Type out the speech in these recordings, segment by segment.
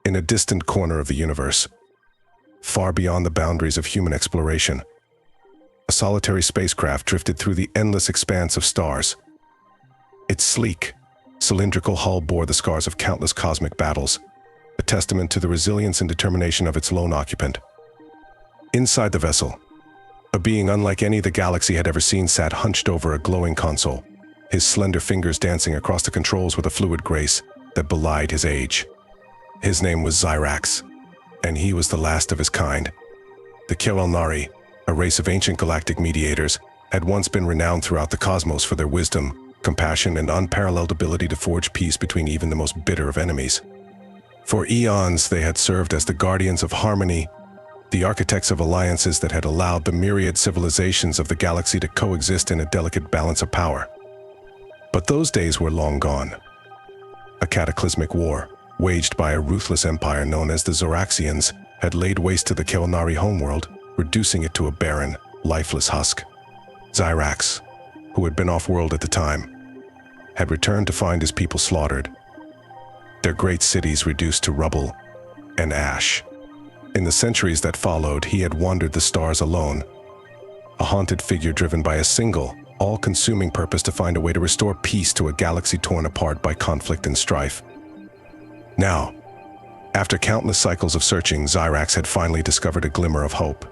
In a distant corner of the universe, far beyond the boundaries of human exploration, a solitary spacecraft drifted through the endless expanse of stars. Its sleek, cylindrical hull bore the scars of countless cosmic battles, a testament to the resilience and determination of its lone occupant. Inside the vessel, a being unlike any the galaxy had ever seen sat hunched over a glowing console, his slender fingers dancing across the controls with a fluid grace that belied his age. His name was Zyrax, and he was the last of his kind. The Qel'nari, a race of ancient galactic mediators, had once been renowned throughout the cosmos for their wisdom, compassion, and unparalleled ability to forge peace between even the most bitter of enemies. For eons, they had served as the guardians of harmony, the architects of alliances that had allowed the myriad civilizations of the galaxy to coexist in a delicate balance of power. But those days were long gone. A cataclysmic war, waged by a ruthless empire known as the Zoraxians, had laid waste to the Qel'nari homeworld, reducing it to a barren, lifeless husk. Zyrax, who had been off-world at the time, had returned to find his people slaughtered, their great cities reduced to rubble and ash. In the centuries that followed, he had wandered the stars alone, a haunted figure driven by a single, all-consuming purpose to find a way to restore peace to a galaxy torn apart by conflict and strife. Now, after countless cycles of searching, Zyrax had finally discovered a glimmer of hope.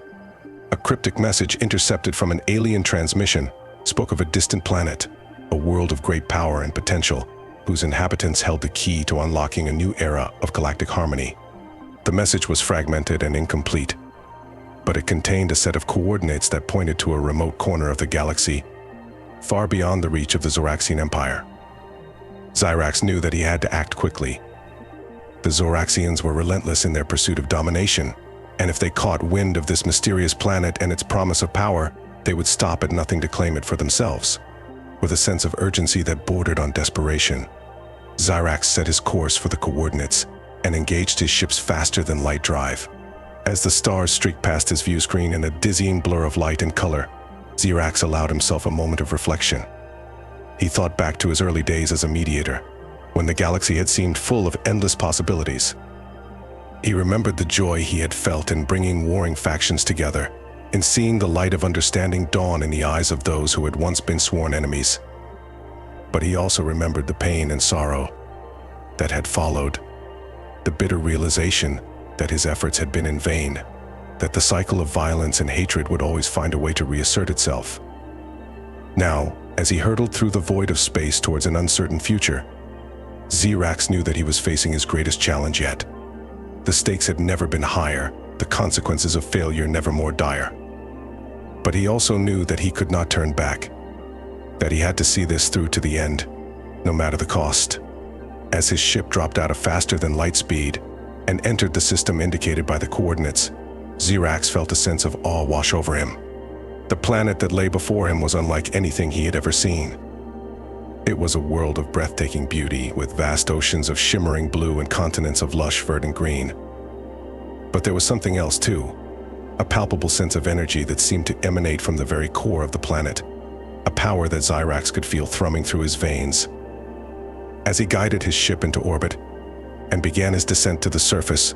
A cryptic message intercepted from an alien transmission spoke of a distant planet, a world of great power and potential, whose inhabitants held the key to unlocking a new era of galactic harmony. The message was fragmented and incomplete, but it contained a set of coordinates that pointed to a remote corner of the galaxy, far beyond the reach of the Zoraxian Empire. Zyrax knew that he had to act quickly. The Zoraxians were relentless in their pursuit of domination, and if they caught wind of this mysterious planet and its promise of power, they would stop at nothing to claim it for themselves. With a sense of urgency that bordered on desperation, Zyrax set his course for the coordinates and engaged his ships faster than light drive. As the stars streaked past his view screen in a dizzying blur of light and color, Zyrax allowed himself a moment of reflection. He thought back to his early days as a mediator, when the galaxy had seemed full of endless possibilities. He remembered the joy he had felt in bringing warring factions together, in seeing the light of understanding dawn in the eyes of those who had once been sworn enemies. But he also remembered the pain and sorrow that had followed, the bitter realization that his efforts had been in vain, that the cycle of violence and hatred would always find a way to reassert itself. Now, as he hurtled through the void of space towards an uncertain future, Zyrax knew that he was facing his greatest challenge yet. The stakes had never been higher, the consequences of failure never more dire. But he also knew that he could not turn back, that he had to see this through to the end, no matter the cost. As his ship dropped out of faster than light speed and entered the system indicated by the coordinates, Zyrax felt a sense of awe wash over him. The planet that lay before him was unlike anything he had ever seen. It was a world of breathtaking beauty, with vast oceans of shimmering blue and continents of lush verdant green. But there was something else too, a palpable sense of energy that seemed to emanate from the very core of the planet, a power that Zyrax could feel thrumming through his veins. As he guided his ship into orbit and began his descent to the surface,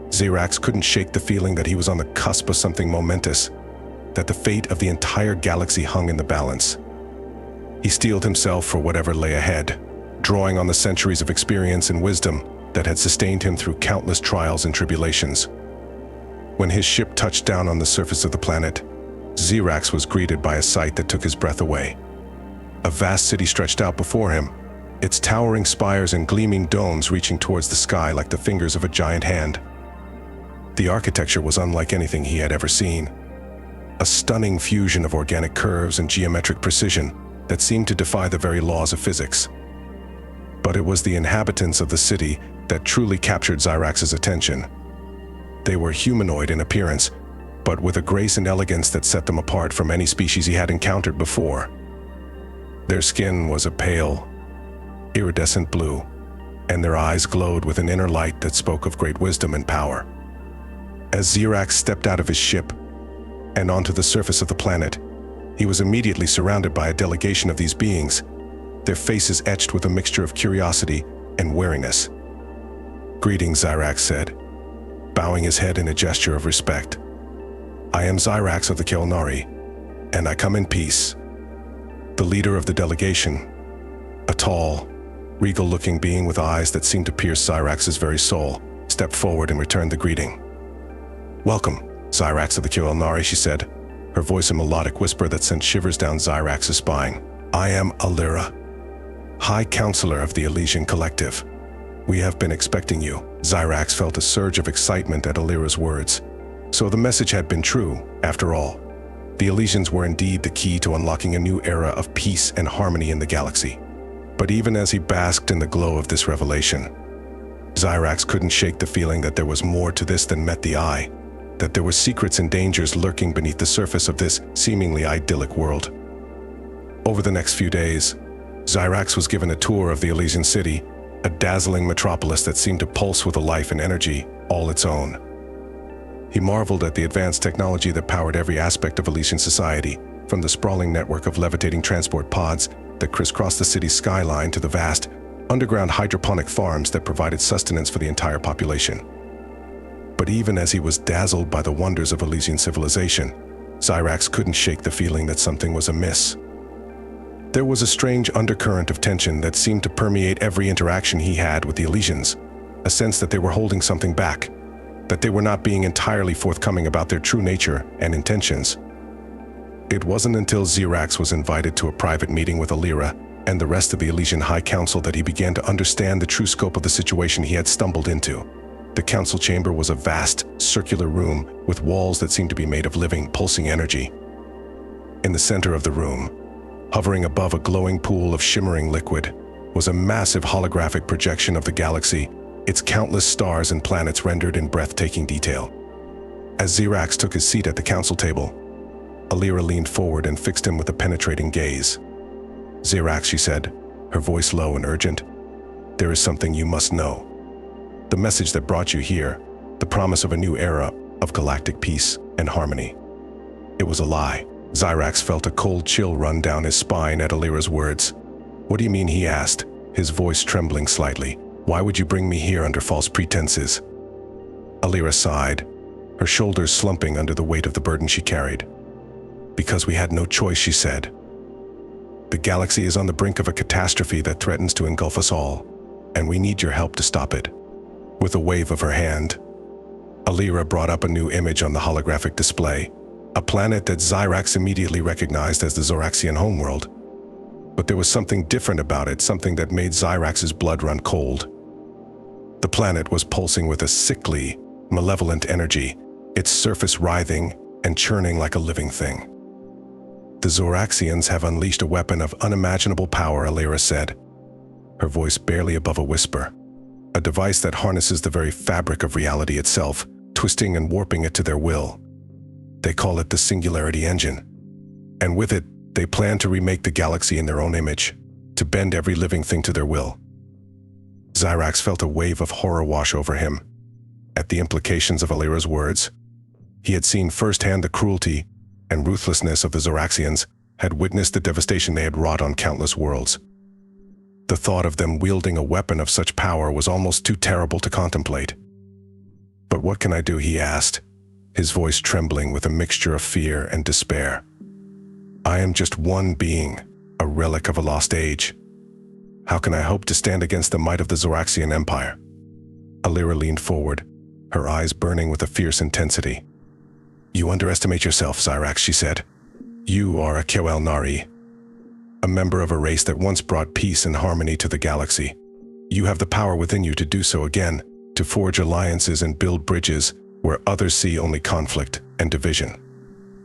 Zyrax couldn't shake the feeling that he was on the cusp of something momentous, that the fate of the entire galaxy hung in the balance. He steeled himself for whatever lay ahead, drawing on the centuries of experience and wisdom that had sustained him through countless trials and tribulations. When his ship touched down on the surface of the planet, Zyrax was greeted by a sight that took his breath away. A vast city stretched out before him, its towering spires and gleaming domes reaching towards the sky like the fingers of a giant hand. The architecture was unlike anything he had ever seen, a stunning fusion of organic curves and geometric precision that seemed to defy the very laws of physics. But it was the inhabitants of the city that truly captured Zyrax's attention. They were humanoid in appearance, but with a grace and elegance that set them apart from any species he had encountered before. Their skin was a pale, iridescent blue, and their eyes glowed with an inner light that spoke of great wisdom and power. As Zyrax stepped out of his ship and onto the surface of the planet, he was immediately surrounded by a delegation of these beings, their faces etched with a mixture of curiosity and wariness. "Greetings," Zyrax said, bowing his head in a gesture of respect. "I am Zyrax of the Qel'nari, and I come in peace." The leader of the delegation, a tall, regal-looking being with eyes that seemed to pierce Zyrax's very soul, stepped forward and returned the greeting. "Welcome, Zyrax of the Qel'nari," she said, her voice a melodic whisper that sent shivers down Zyrax's spine. "I am Lyra, High Counselor of the Elysian Collective. We have been expecting you." Zyrax felt a surge of excitement at Lyra's words. So the message had been true, after all. The Elysians were indeed the key to unlocking a new era of peace and harmony in the galaxy. But even as he basked in the glow of this revelation, Zyrax couldn't shake the feeling that there was more to this than met the eye, that there were secrets and dangers lurking beneath the surface of this seemingly idyllic world. Over the next few days, Zyrax was given a tour of the Elysian city, a dazzling metropolis that seemed to pulse with a life and energy all its own. He marveled at the advanced technology that powered every aspect of Elysian society, from the sprawling network of levitating transport pods that crisscrossed the city's skyline to the vast, underground hydroponic farms that provided sustenance for the entire population. But even as he was dazzled by the wonders of Elysian civilization, Zyrax couldn't shake the feeling that something was amiss. There was a strange undercurrent of tension that seemed to permeate every interaction he had with the Elysians, a sense that they were holding something back, that they were not being entirely forthcoming about their true nature and intentions. It wasn't until Zyrax was invited to a private meeting with Lyra and the rest of the Elysian High Council that he began to understand the true scope of the situation he had stumbled into. The council chamber was a vast, circular room with walls that seemed to be made of living, pulsing energy. In the center of the room, hovering above a glowing pool of shimmering liquid, was a massive holographic projection of the galaxy, its countless stars and planets rendered in breathtaking detail. As Zyrax took his seat at the council table, Lyra leaned forward and fixed him with a penetrating gaze. "Zyrax," she said, her voice low and urgent, "there is something you must know. The message that brought you here, the promise of a new era of galactic peace and harmony. It was a lie." Zyrax felt a cold chill run down his spine at Lyra's words. "What do you mean?" he asked, his voice trembling slightly. "Why would you bring me here under false pretenses?" Lyra sighed, her shoulders slumping under the weight of the burden she carried. "Because we had no choice," she said. "The galaxy is on the brink of a catastrophe that threatens to engulf us all, and we need your help to stop it." With a wave of her hand, Lyra brought up a new image on the holographic display, a planet that Zyrax immediately recognized as the Zoraxian homeworld. But there was something different about it, something that made Zyrax's blood run cold. The planet was pulsing with a sickly, malevolent energy, its surface writhing and churning like a living thing. "The Zoraxians have unleashed a weapon of unimaginable power," Lyra said, her voice barely above a whisper. "A device that harnesses the very fabric of reality itself, twisting and warping it to their will. They call it the Singularity Engine. And with it, they plan to remake the galaxy in their own image, to bend every living thing to their will." Zyrax felt a wave of horror wash over him at the implications of Lyra's words. He had seen firsthand the cruelty and ruthlessness of the Zoraxians, had witnessed the devastation they had wrought on countless worlds. The thought of them wielding a weapon of such power was almost too terrible to contemplate. "But what can I do?" he asked, his voice trembling with a mixture of fear and despair. "I am just one being, a relic of a lost age. How can I hope to stand against the might of the Zoraxian Empire?" Lyra leaned forward, her eyes burning with a fierce intensity. "You underestimate yourself, Zyrax," she said. "You are a Qel'nari, a member of a race that once brought peace and harmony to the galaxy. You have the power within you to do so again, to forge alliances and build bridges where others see only conflict and division."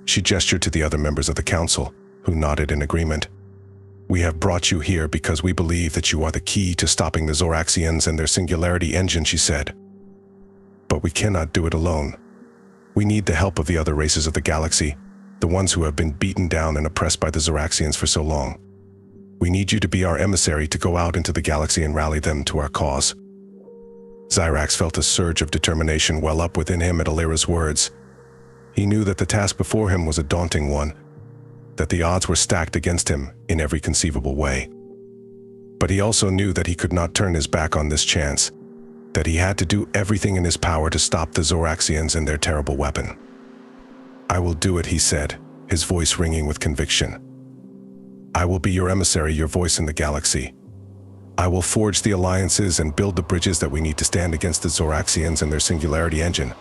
She gestured to the other members of the council, who nodded in agreement. "We have brought you here because we believe that you are the key to stopping the Zoraxians and their Singularity Engine," she said. "But we cannot do it alone. We need the help of the other races of the galaxy, the ones who have been beaten down and oppressed by the Zoraxians for so long. We need you to be our emissary to go out into the galaxy and rally them to our cause." Zyrax felt a surge of determination well up within him at Lyra's words. He knew that the task before him was a daunting one, that the odds were stacked against him in every conceivable way. But he also knew that he could not turn his back on this chance, that he had to do everything in his power to stop the Zoraxians and their terrible weapon. "I will do it," he said, his voice ringing with conviction. "I will be your emissary, your voice in the galaxy. I will forge the alliances and build the bridges that we need to stand against the Zoraxians and their singularity engine."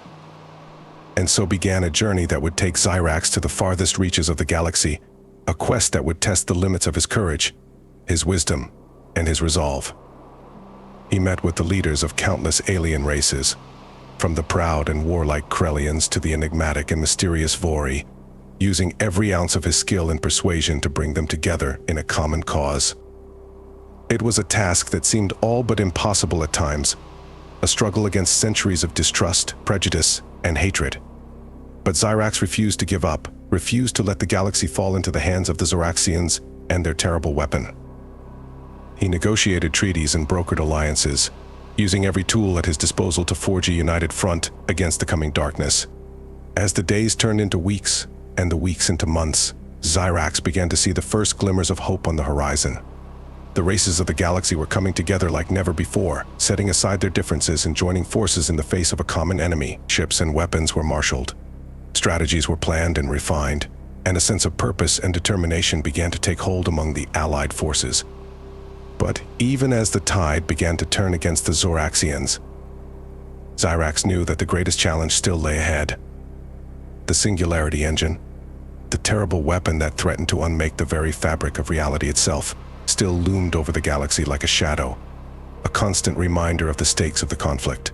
And so began a journey that would take Zyrax to the farthest reaches of the galaxy, a quest that would test the limits of his courage, his wisdom, and his resolve. He met with the leaders of countless alien races, from the proud and warlike Krellians to the enigmatic and mysterious Vori, using every ounce of his skill and persuasion to bring them together in a common cause. It was a task that seemed all but impossible at times, a struggle against centuries of distrust, prejudice, and hatred. But Zyrax refused to give up, refused to let the galaxy fall into the hands of the Zoraxians and their terrible weapon. He negotiated treaties and brokered alliances, using every tool at his disposal to forge a united front against the coming darkness. As the days turned into weeks, and the weeks into months, Zyrax began to see the first glimmers of hope on the horizon. The races of the galaxy were coming together like never before, setting aside their differences and joining forces in the face of a common enemy. Ships and weapons were marshaled. Strategies were planned and refined, and a sense of purpose and determination began to take hold among the allied forces. But even as the tide began to turn against the Zoraxians, Zyrax knew that the greatest challenge still lay ahead. The singularity engine, the terrible weapon that threatened to unmake the very fabric of reality itself, still loomed over the galaxy like a shadow, a constant reminder of the stakes of the conflict.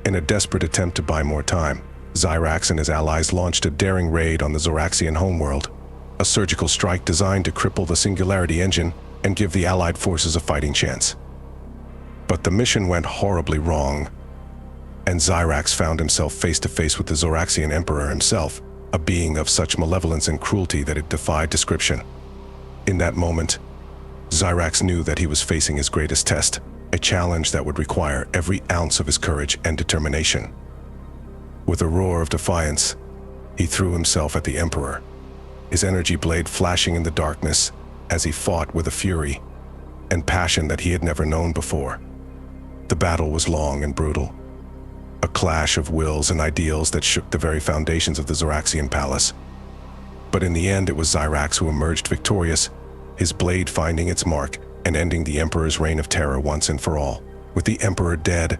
In a desperate attempt to buy more time, Zyrax and his allies launched a daring raid on the Zoraxian homeworld, a surgical strike designed to cripple the singularity engine and give the allied forces a fighting chance. But the mission went horribly wrong, and Zyrax found himself face to face with the Zoraxian Emperor himself, a being of such malevolence and cruelty that it defied description. In that moment, Zyrax knew that he was facing his greatest test, a challenge that would require every ounce of his courage and determination. With a roar of defiance, he threw himself at the Emperor, his energy blade flashing in the darkness as he fought with a fury and passion that he had never known before. The battle was long and brutal, a clash of wills and ideals that shook the very foundations of the Zoraxian palace. But in the end, it was Zyrax who emerged victorious, his blade finding its mark and ending the Emperor's reign of terror once and for all. With the Emperor dead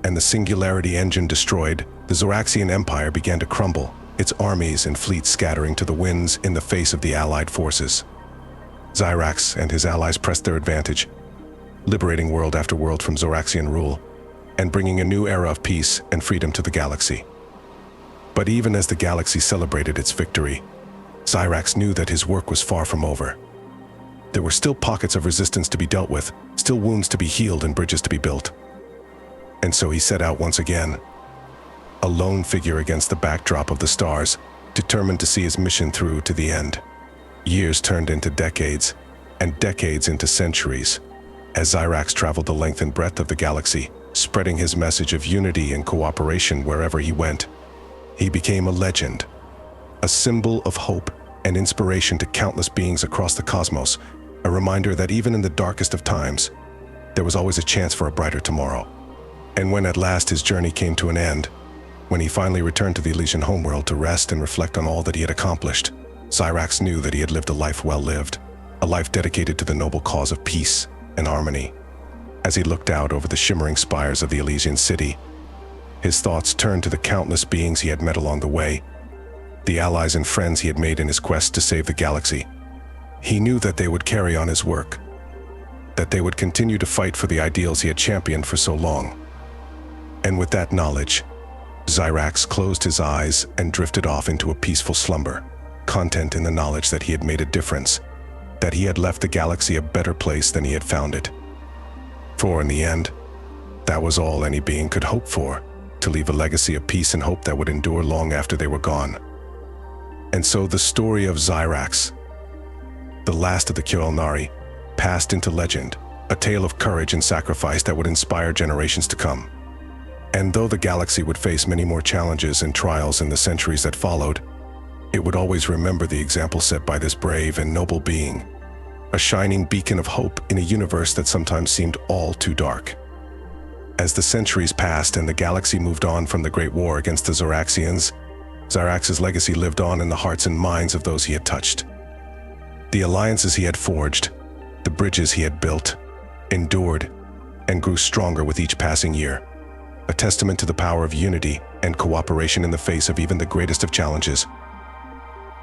and the singularity engine destroyed, the Zoraxian Empire began to crumble, its armies and fleets scattering to the winds in the face of the allied forces. Zyrax and his allies pressed their advantage, liberating world after world from Zoraxian rule and bringing a new era of peace and freedom to the galaxy. But even as the galaxy celebrated its victory, Zyrax knew that his work was far from over. There were still pockets of resistance to be dealt with, still wounds to be healed and bridges to be built. And so he set out once again, a lone figure against the backdrop of the stars, determined to see his mission through to the end. Years turned into decades, and decades into centuries, as Zyrax traveled the length and breadth of the galaxy, spreading his message of unity and cooperation wherever he went. He became a legend, a symbol of hope and inspiration to countless beings across the cosmos, a reminder that even in the darkest of times, there was always a chance for a brighter tomorrow. And when at last his journey came to an end, when he finally returned to the Elysian homeworld to rest and reflect on all that he had accomplished, Zyrax knew that he had lived a life well lived, a life dedicated to the noble cause of peace and harmony. As he looked out over the shimmering spires of the Elysian city, his thoughts turned to the countless beings he had met along the way, the allies and friends he had made in his quest to save the galaxy. He knew that they would carry on his work, that they would continue to fight for the ideals he had championed for so long. And with that knowledge, Zyrax closed his eyes and drifted off into a peaceful slumber, content in the knowledge that he had made a difference, that he had left the galaxy a better place than he had found it. For in the end, that was all any being could hope for, to leave a legacy of peace and hope that would endure long after they were gone. And so the story of Zyrax, the last of the Qel'nari, passed into legend, a tale of courage and sacrifice that would inspire generations to come. And though the galaxy would face many more challenges and trials in the centuries that followed, it would always remember the example set by this brave and noble being, a shining beacon of hope in a universe that sometimes seemed all too dark. As the centuries passed and the galaxy moved on from the Great War against the Zoraxians, Zyrax's legacy lived on in the hearts and minds of those he had touched. The alliances he had forged, the bridges he had built, endured, and grew stronger with each passing year, a testament to the power of unity and cooperation in the face of even the greatest of challenges.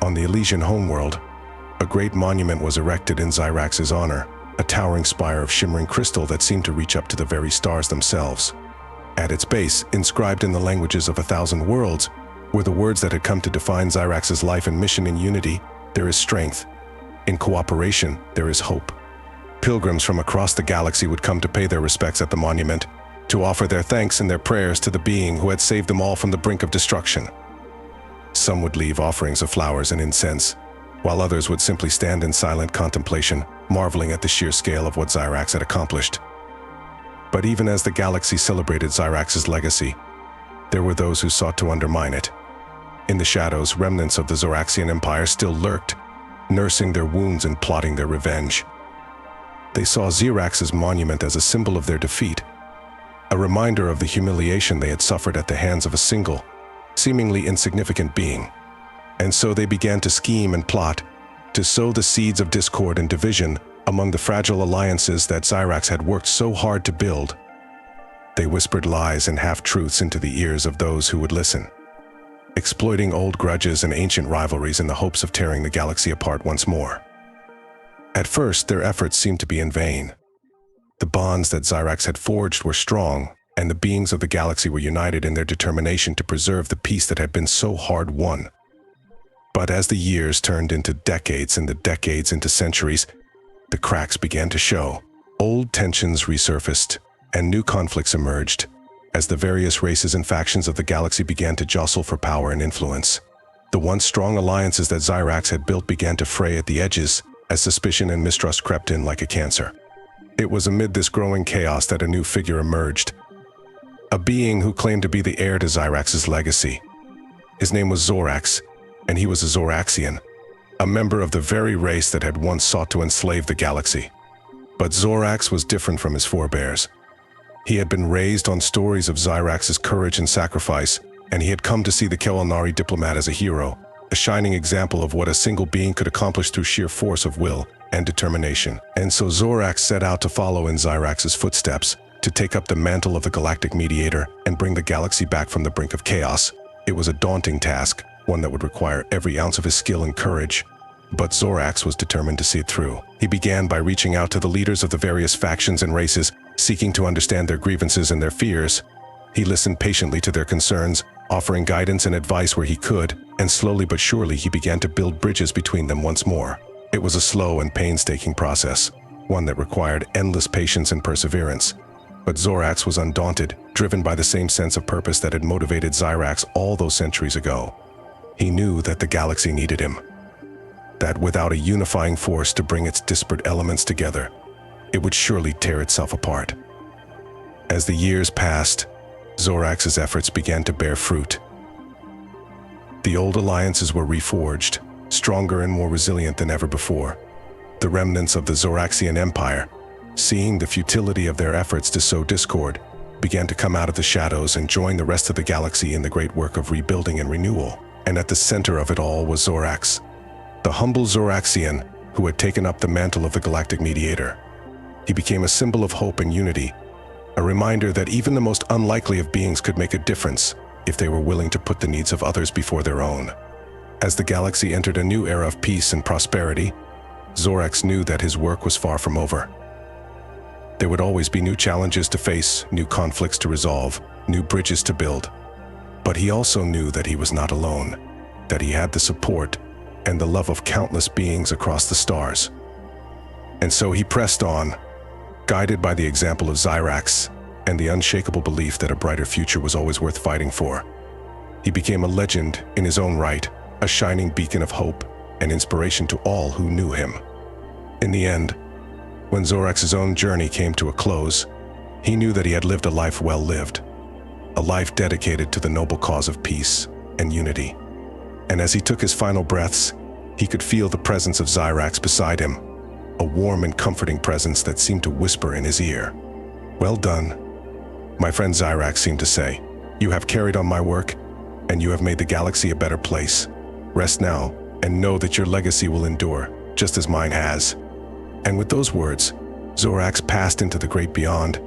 On the Elysian homeworld, a great monument was erected in Zyrax's honor, a towering spire of shimmering crystal that seemed to reach up to the very stars themselves. At its base, inscribed in the languages of 1,000 worlds, were the words that had come to define Zyrax's life and mission: in unity, there is strength. In cooperation, there is hope. Pilgrims from across the galaxy would come to pay their respects at the monument, to offer their thanks and their prayers to the being who had saved them all from the brink of destruction. Some would leave offerings of flowers and incense, while others would simply stand in silent contemplation, marveling at the sheer scale of what Zyrax had accomplished. But even as the galaxy celebrated Zyrax's legacy, there were those who sought to undermine it. In the shadows, remnants of the Zoraxian Empire still lurked, nursing their wounds and plotting their revenge. They saw Zyrax's monument as a symbol of their defeat, a reminder of the humiliation they had suffered at the hands of a single, seemingly insignificant being. And so they began to scheme and plot, to sow the seeds of discord and division among the fragile alliances that Zyrax had worked so hard to build. They whispered lies and half-truths into the ears of those who would listen, exploiting old grudges and ancient rivalries in the hopes of tearing the galaxy apart once more. At first, their efforts seemed to be in vain. The bonds that Zyrax had forged were strong, and the beings of the galaxy were united in their determination to preserve the peace that had been so hard won. But as the years turned into decades and the decades into centuries, the cracks began to show. Old tensions resurfaced, and new conflicts emerged, as the various races and factions of the galaxy began to jostle for power and influence. The once strong alliances that Zyrax had built began to fray at the edges, as suspicion and mistrust crept in like a cancer. It was amid this growing chaos that a new figure emerged, a being who claimed to be the heir to Zyrax's legacy. His name was Zorax, and he was a Zoraxian, a member of the very race that had once sought to enslave the galaxy. But Zorax was different from his forebears. He had been raised on stories of Zyrax's courage and sacrifice, and he had come to see the Qel'nari diplomat as a hero, a shining example of what a single being could accomplish through sheer force of will and determination. And so Zorax set out to follow in Zyrax's footsteps, to take up the mantle of the Galactic Mediator and bring the galaxy back from the brink of chaos. It was a daunting task, one that would require every ounce of his skill and courage, but Zorax was determined to see it through. He began by reaching out to the leaders of the various factions and races, seeking to understand their grievances and their fears. He listened patiently to their concerns, offering guidance and advice where he could, and slowly but surely he began to build bridges between them once more. It was a slow and painstaking process, one that required endless patience and perseverance. But Zorax was undaunted, driven by the same sense of purpose that had motivated Zyrax all those centuries ago. He knew that the galaxy needed him, that without a unifying force to bring its disparate elements together, it would surely tear itself apart. As the years passed, Zorax's efforts began to bear fruit. The old alliances were reforged, stronger and more resilient than ever before. The remnants of the Zoraxian Empire, seeing the futility of their efforts to sow discord, began to come out of the shadows and join the rest of the galaxy in the great work of rebuilding and renewal. And at the center of it all was Zorax, the humble Zoraxian who had taken up the mantle of the Galactic Mediator. He became a symbol of hope and unity, a reminder that even the most unlikely of beings could make a difference if they were willing to put the needs of others before their own. As the galaxy entered a new era of peace and prosperity, Zorax knew that his work was far from over. There would always be new challenges to face, new conflicts to resolve, new bridges to build. But he also knew that he was not alone, that he had the support and the love of countless beings across the stars. And so he pressed on, guided by the example of Zyrax and the unshakable belief that a brighter future was always worth fighting for. He became a legend in his own right, a shining beacon of hope and inspiration to all who knew him. In the end, when Zorax's own journey came to a close, he knew that he had lived a life well lived, a life dedicated to the noble cause of peace and unity. And as he took his final breaths, he could feel the presence of Zyrax beside him, a warm and comforting presence that seemed to whisper in his ear. "Well done," my friend Zyrax seemed to say. "You have carried on my work, and you have made the galaxy a better place. Rest now, and know that your legacy will endure, just as mine has." And with those words, Zorax passed into the great beyond,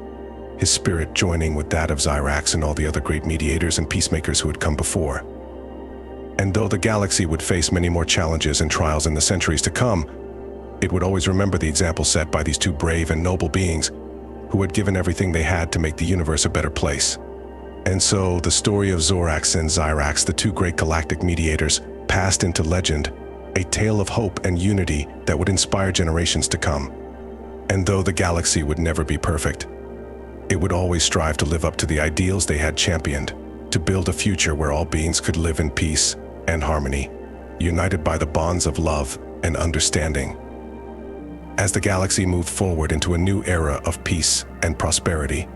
his spirit joining with that of Zyrax and all the other great mediators and peacemakers who had come before. And though the galaxy would face many more challenges and trials in the centuries to come, it would always remember the example set by these two brave and noble beings who had given everything they had to make the universe a better place. And so, the story of Zorax and Zyrax, the two great galactic mediators, passed into legend, a tale of hope and unity that would inspire generations to come. And though the galaxy would never be perfect, it would always strive to live up to the ideals they had championed, to build a future where all beings could live in peace and harmony, united by the bonds of love and understanding. As the galaxy moved forward into a new era of peace and prosperity,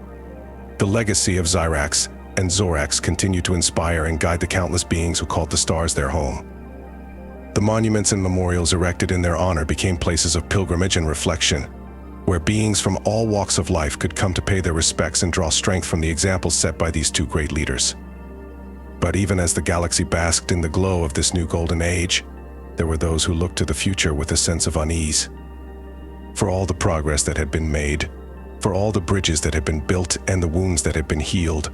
the legacy of Zyrax and Zorax continued to inspire and guide the countless beings who called the stars their home. The monuments and memorials erected in their honor became places of pilgrimage and reflection, where beings from all walks of life could come to pay their respects and draw strength from the examples set by these two great leaders. But even as the galaxy basked in the glow of this new golden age, there were those who looked to the future with a sense of unease. For all the progress that had been made, for all the bridges that had been built and the wounds that had been healed,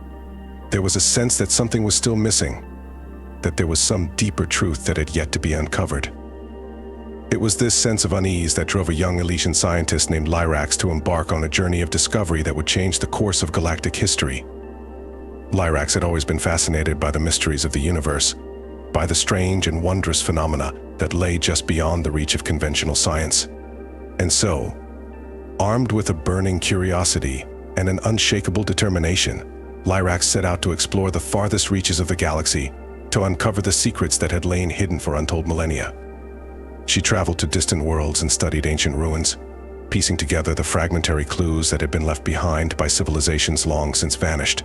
there was a sense that something was still missing, that there was some deeper truth that had yet to be uncovered. It was this sense of unease that drove a young Elysian scientist named Lyrax to embark on a journey of discovery that would change the course of galactic history. Lyrax had always been fascinated by the mysteries of the universe, by the strange and wondrous phenomena that lay just beyond the reach of conventional science. And so, armed with a burning curiosity and an unshakable determination, Lyrax set out to explore the farthest reaches of the galaxy, to uncover the secrets that had lain hidden for untold millennia. She traveled to distant worlds and studied ancient ruins, piecing together the fragmentary clues that had been left behind by civilizations long since vanished.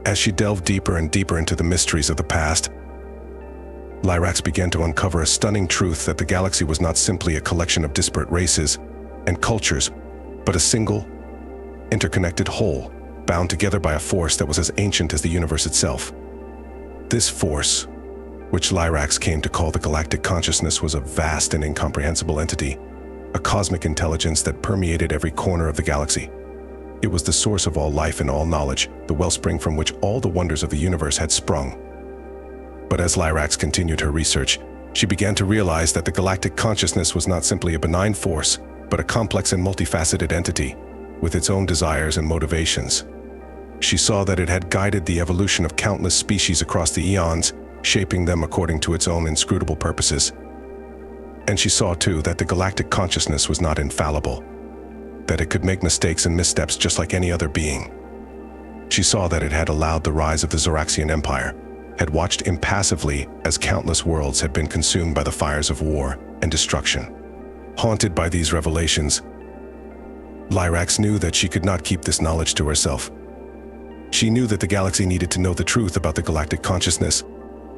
As she delved deeper and deeper into the mysteries of the past, Lyrax began to uncover a stunning truth that the galaxy was not simply a collection of disparate races and cultures, but a single, interconnected whole, bound together by a force that was as ancient as the universe itself. This force, which Lyrax came to call the Galactic Consciousness, was a vast and incomprehensible entity, a cosmic intelligence that permeated every corner of the galaxy. It was the source of all life and all knowledge, the wellspring from which all the wonders of the universe had sprung. But as Lyrax continued her research, she began to realize that the Galactic Consciousness was not simply a benign force, but a complex and multifaceted entity, with its own desires and motivations. She saw that it had guided the evolution of countless species across the eons, shaping them according to its own inscrutable purposes. And she saw, too, that the Galactic Consciousness was not infallible, that it could make mistakes and missteps just like any other being. She saw that it had allowed the rise of the Zoraxian Empire, had watched impassively as countless worlds had been consumed by the fires of war and destruction. Haunted by these revelations, Lyrax knew that she could not keep this knowledge to herself. She knew that the galaxy needed to know the truth about the Galactic Consciousness,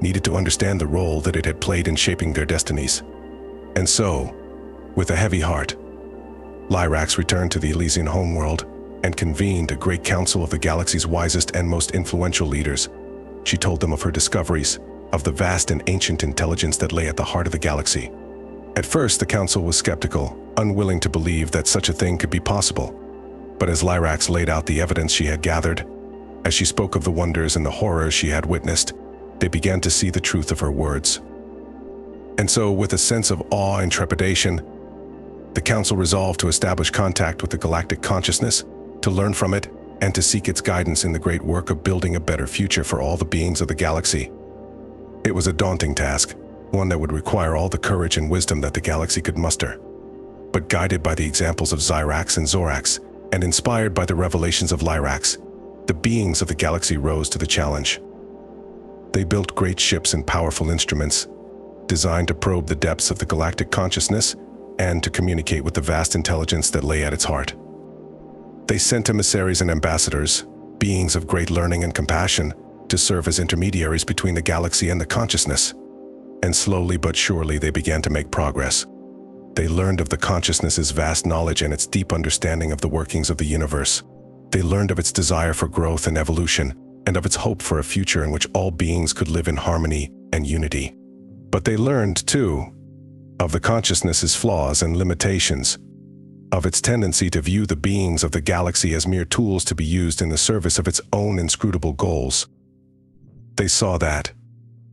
needed to understand the role that it had played in shaping their destinies. And so, with a heavy heart, Lyrax returned to the Elysian homeworld and convened a great council of the galaxy's wisest and most influential leaders. She told them of her discoveries, of the vast and ancient intelligence that lay at the heart of the galaxy. At first, the council was skeptical, unwilling to believe that such a thing could be possible. But as Lyrax laid out the evidence she had gathered, as she spoke of the wonders and the horrors she had witnessed, they began to see the truth of her words. And so, with a sense of awe and trepidation, the council resolved to establish contact with the Galactic Consciousness, to learn from it, and to seek its guidance in the great work of building a better future for all the beings of the galaxy. It was a daunting task, one that would require all the courage and wisdom that the galaxy could muster. But guided by the examples of Zyrax and Zorax, and inspired by the revelations of Lyrax, the beings of the galaxy rose to the challenge. They built great ships and powerful instruments, designed to probe the depths of the Galactic Consciousness and to communicate with the vast intelligence that lay at its heart. They sent emissaries and ambassadors, beings of great learning and compassion, to serve as intermediaries between the galaxy and the consciousness. And slowly but surely they began to make progress. They learned of the consciousness's vast knowledge and its deep understanding of the workings of the universe. They learned of its desire for growth and evolution, and of its hope for a future in which all beings could live in harmony and unity. But they learned, too, of the consciousness's flaws and limitations, of its tendency to view the beings of the galaxy as mere tools to be used in the service of its own inscrutable goals. They saw that,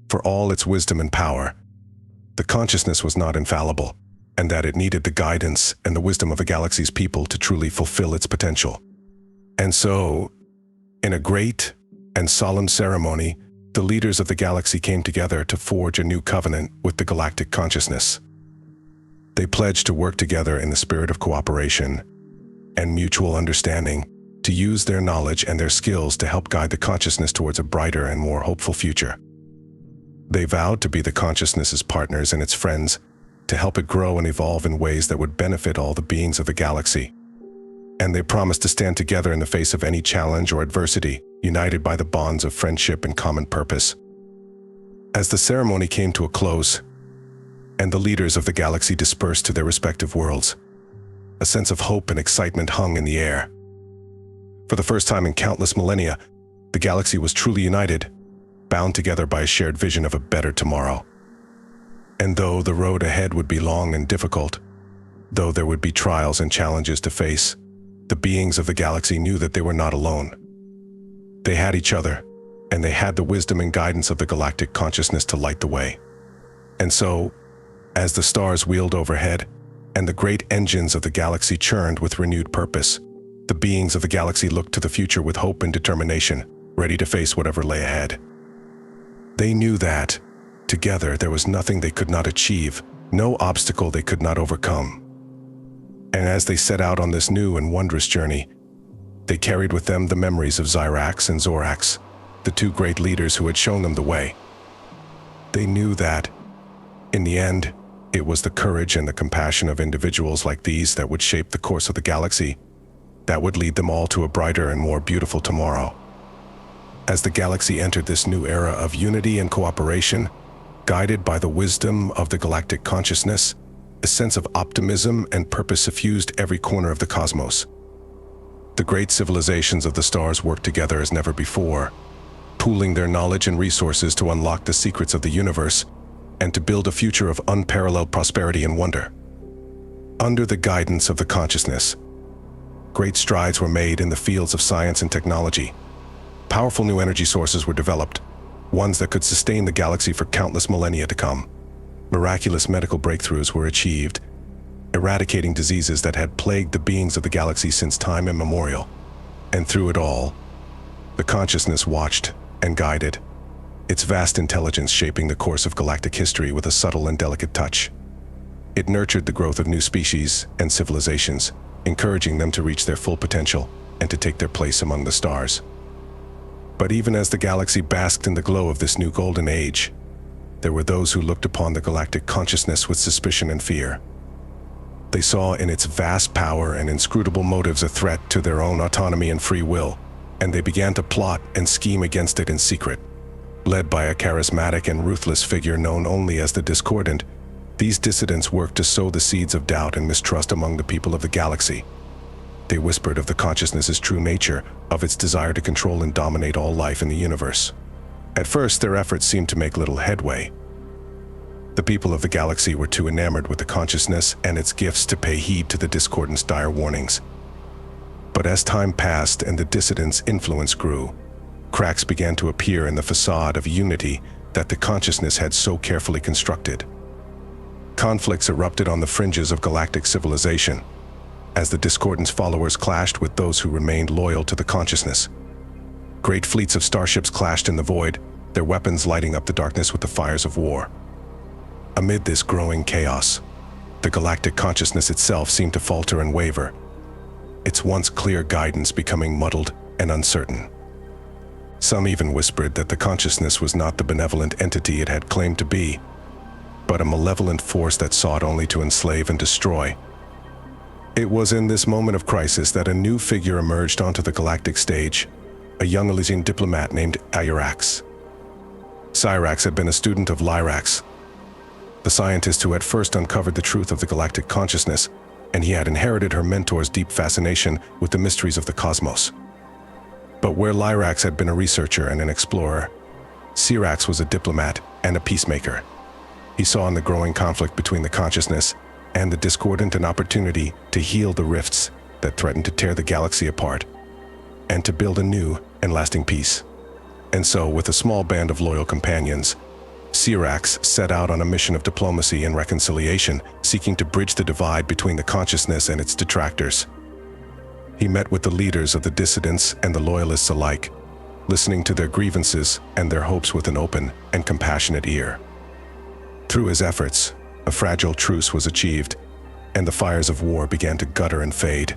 for all its wisdom and power, the consciousness was not infallible, and that it needed the guidance and the wisdom of the galaxy's people to truly fulfill its potential. And so, in a great and solemn ceremony, the leaders of the galaxy came together to forge a new covenant with the Galactic Consciousness. They pledged to work together in the spirit of cooperation and mutual understanding, to use their knowledge and their skills to help guide the consciousness towards a brighter and more hopeful future. They vowed to be the consciousness's partners and its friends, to help it grow and evolve in ways that would benefit all the beings of the galaxy. And they promised to stand together in the face of any challenge or adversity, united by the bonds of friendship and common purpose. As the ceremony came to a close, and the leaders of the galaxy dispersed to their respective worlds, a sense of hope and excitement hung in the air. For the first time in countless millennia, the galaxy was truly united, bound together by a shared vision of a better tomorrow. And though the road ahead would be long and difficult, though there would be trials and challenges to face, the beings of the galaxy knew that they were not alone. They had each other, and they had the wisdom and guidance of the Galactic Consciousness to light the way. And so, as the stars wheeled overhead, and the great engines of the galaxy churned with renewed purpose, the beings of the galaxy looked to the future with hope and determination, ready to face whatever lay ahead. They knew that, together, there was nothing they could not achieve, no obstacle they could not overcome. And as they set out on this new and wondrous journey, they carried with them the memories of Zyrax and Zorax, the two great leaders who had shown them the way. They knew that, in the end, it was the courage and the compassion of individuals like these that would shape the course of the galaxy, that would lead them all to a brighter and more beautiful tomorrow. As the galaxy entered this new era of unity and cooperation, guided by the wisdom of the Galactic Consciousness, a sense of optimism and purpose suffused every corner of the cosmos. The great civilizations of the stars worked together as never before, pooling their knowledge and resources to unlock the secrets of the universe and to build a future of unparalleled prosperity and wonder. Under the guidance of the consciousness, great strides were made in the fields of science and technology. Powerful new energy sources were developed, ones that could sustain the galaxy for countless millennia to come. Miraculous medical breakthroughs were achieved, eradicating diseases that had plagued the beings of the galaxy since time immemorial. And through it all, the consciousness watched and guided, its vast intelligence shaping the course of galactic history with a subtle and delicate touch. It nurtured the growth of new species and civilizations, encouraging them to reach their full potential and to take their place among the stars. But even as the galaxy basked in the glow of this new golden age, there were those who looked upon the Galactic Consciousness with suspicion and fear. They saw in its vast power and inscrutable motives a threat to their own autonomy and free will, and they began to plot and scheme against it in secret. Led by a charismatic and ruthless figure known only as the Discordant, these dissidents worked to sow the seeds of doubt and mistrust among the people of the galaxy. They whispered of the consciousness's true nature, of its desire to control and dominate all life in the universe. At first, their efforts seemed to make little headway. The people of the galaxy were too enamored with the consciousness and its gifts to pay heed to the Discordant's dire warnings. But as time passed and the dissidents' influence grew, cracks began to appear in the facade of unity that the consciousness had so carefully constructed. Conflicts erupted on the fringes of galactic civilization, as the Discordant's followers clashed with those who remained loyal to the consciousness. Great fleets of starships clashed in the void, their weapons lighting up the darkness with the fires of war. Amid this growing chaos, the Galactic Consciousness itself seemed to falter and waver, its once clear guidance becoming muddled and uncertain. Some even whispered that the consciousness was not the benevolent entity it had claimed to be, but a malevolent force that sought only to enslave and destroy. It was in this moment of crisis that a new figure emerged onto the galactic stage, a young Elysian diplomat named Xyrax. Zyrax had been a student of Lyrax, the scientist who had first uncovered the truth of the galactic consciousness, and he had inherited her mentor's deep fascination with the mysteries of the cosmos. But where Lyrax had been a researcher and an explorer, Zyrax was a diplomat and a peacemaker. He saw in the growing conflict between the consciousness and the discordant an opportunity to heal the rifts that threatened to tear the galaxy apart, and to build a new and lasting peace. And so, with a small band of loyal companions, Zyrax set out on a mission of diplomacy and reconciliation, seeking to bridge the divide between the consciousness and its detractors. He met with the leaders of the dissidents and the loyalists alike, listening to their grievances and their hopes with an open and compassionate ear. Through his efforts, a fragile truce was achieved, and the fires of war began to gutter and fade.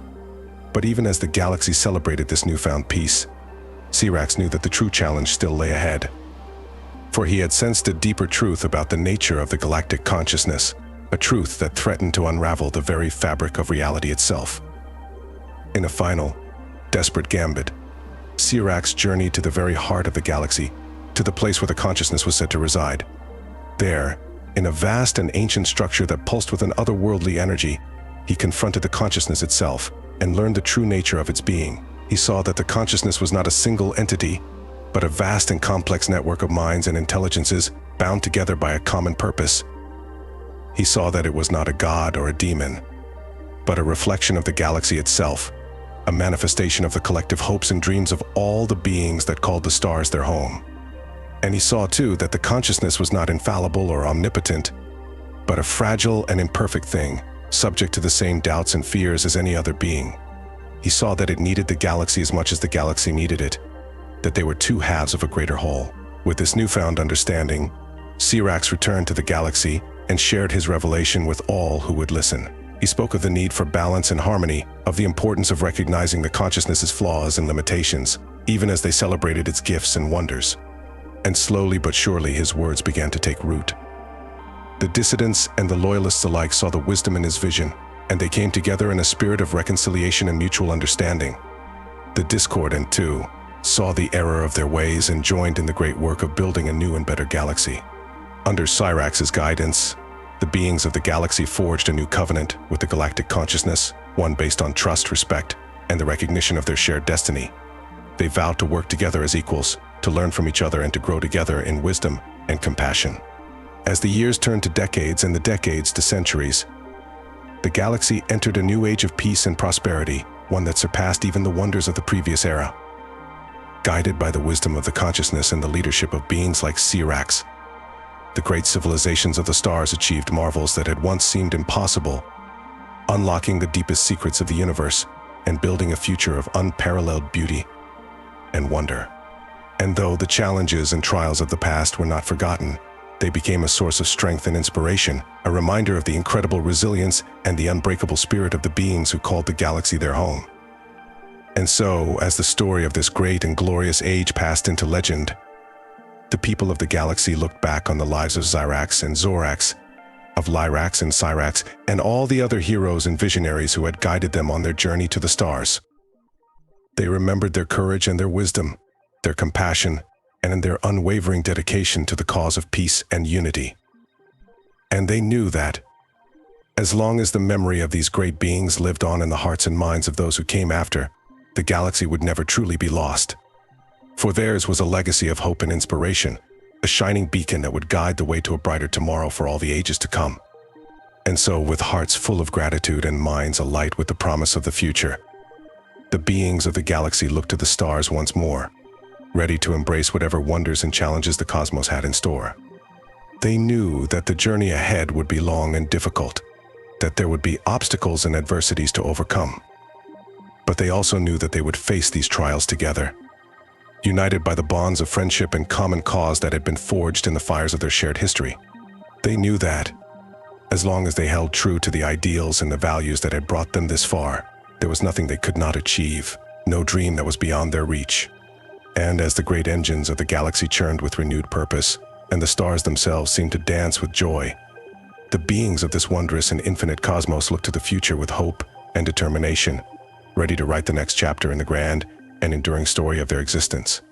But even as the galaxy celebrated this newfound peace, Zyrax knew that the true challenge still lay ahead. For he had sensed a deeper truth about the nature of the galactic consciousness, a truth that threatened to unravel the very fabric of reality itself. In a final, desperate gambit, Zyrax journeyed to the very heart of the galaxy, to the place where the consciousness was said to reside. There, in a vast and ancient structure that pulsed with an otherworldly energy, he confronted the consciousness itself and learned the true nature of its being. He saw that the consciousness was not a single entity, but a vast and complex network of minds and intelligences bound together by a common purpose. He saw that it was not a god or a demon, but a reflection of the galaxy itself, a manifestation of the collective hopes and dreams of all the beings that called the stars their home. And he saw too that the consciousness was not infallible or omnipotent, but a fragile and imperfect thing, subject to the same doubts and fears as any other being. He saw that it needed the galaxy as much as the galaxy needed it, that they were two halves of a greater whole. With this newfound understanding, Zyrax returned to the galaxy and shared his revelation with all who would listen. He spoke of the need for balance and harmony, of the importance of recognizing the consciousness's flaws and limitations, even as they celebrated its gifts and wonders. And slowly but surely his words began to take root. The dissidents and the loyalists alike saw the wisdom in his vision, and they came together in a spirit of reconciliation and mutual understanding. The discordant, too, saw the error of their ways and joined in the great work of building a new and better galaxy. Under Zyrax's guidance, the beings of the galaxy forged a new covenant with the galactic consciousness, one based on trust, respect, and the recognition of their shared destiny. They vowed to work together as equals, to learn from each other and to grow together in wisdom and compassion. As the years turned to decades and the decades to centuries, the galaxy entered a new age of peace and prosperity, one that surpassed even the wonders of the previous era. Guided by the wisdom of the consciousness and the leadership of beings like Zyrax, the great civilizations of the stars achieved marvels that had once seemed impossible, unlocking the deepest secrets of the universe and building a future of unparalleled beauty and wonder. And though the challenges and trials of the past were not forgotten, they became a source of strength and inspiration, a reminder of the incredible resilience and the unbreakable spirit of the beings who called the galaxy their home. And so, as the story of this great and glorious age passed into legend, the people of the galaxy looked back on the lives of Zyrax and Zorax, of Lyrax and Xyrax, and all the other heroes and visionaries who had guided them on their journey to the stars. They remembered their courage and their wisdom, their compassion, and their unwavering dedication to the cause of peace and unity. And they knew that, as long as the memory of these great beings lived on in the hearts and minds of those who came after, the galaxy would never truly be lost. For theirs was a legacy of hope and inspiration, a shining beacon that would guide the way to a brighter tomorrow for all the ages to come. And so, with hearts full of gratitude and minds alight with the promise of the future, the beings of the galaxy looked to the stars once more, ready to embrace whatever wonders and challenges the cosmos had in store. They knew that the journey ahead would be long and difficult, that there would be obstacles and adversities to overcome. But they also knew that they would face these trials together, united by the bonds of friendship and common cause that had been forged in the fires of their shared history. They knew that, as long as they held true to the ideals and the values that had brought them this far, there was nothing they could not achieve, no dream that was beyond their reach. And as the great engines of the galaxy churned with renewed purpose, and the stars themselves seemed to dance with joy, the beings of this wondrous and infinite cosmos looked to the future with hope and determination, ready to write the next chapter in the grand and enduring story of their existence.